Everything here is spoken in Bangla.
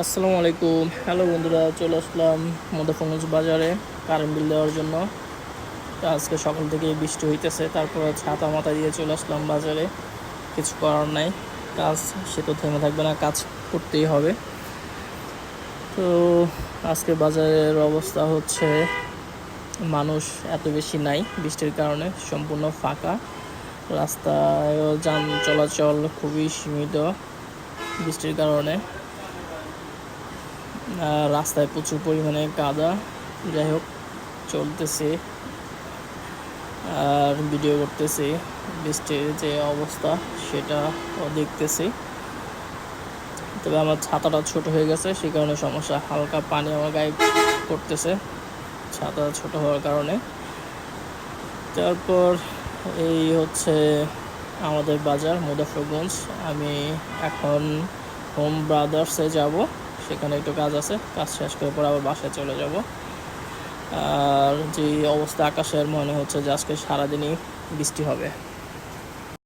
আসসালামু আলাইকুম। হ্যালো বন্ধুরা, চলে আসলাম মুদাফরগঞ্জ বাজারে কারেন্ট বিল দেওয়ার জন্য। তো আজকে সকাল থেকেই বৃষ্টি হইতেছে, তারপর ছাতা মাথা দিয়ে চলে আসলাম বাজারে। কিছু করার নাই, কাজ সে তো থেমে থাকবে না, কাজ করতেই হবে। তো আজকে বাজারের অবস্থা হচ্ছে মানুষ এত বেশি নাই, বৃষ্টির কারণে সম্পূর্ণ ফাঁকা। রাস্তায়ও যান চলাচল খুবই সীমিত বৃষ্টির কারণে। রাস্তায় প্রচুর পরিমাণে কাদা। যাই হোক, চলতেছে আর ভিডিও করতেছি বৃষ্টির যে অবস্থা সেটা দেখতেছি। তবে আমার ছাতাটা ছোট হয়ে গেছে, সেই কারণে সমস্যা। হালকা পানি আমার গায়ে পড়তেছে ছাতা ছোট হওয়ার কারণে। তারপর এই হচ্ছে আমাদের বাজার মুজাফফরগঞ্জ। আমি এখন হোম ব্রাদার্সে যাব, সেখানে একটু কাজ আছে, কাজ শেষ করে পর আবার বাসায় চলে যাব। আর যে অবস্থা আকাশের, মনে হচ্ছে যে আজকে সারাদিনই বৃষ্টি হবে।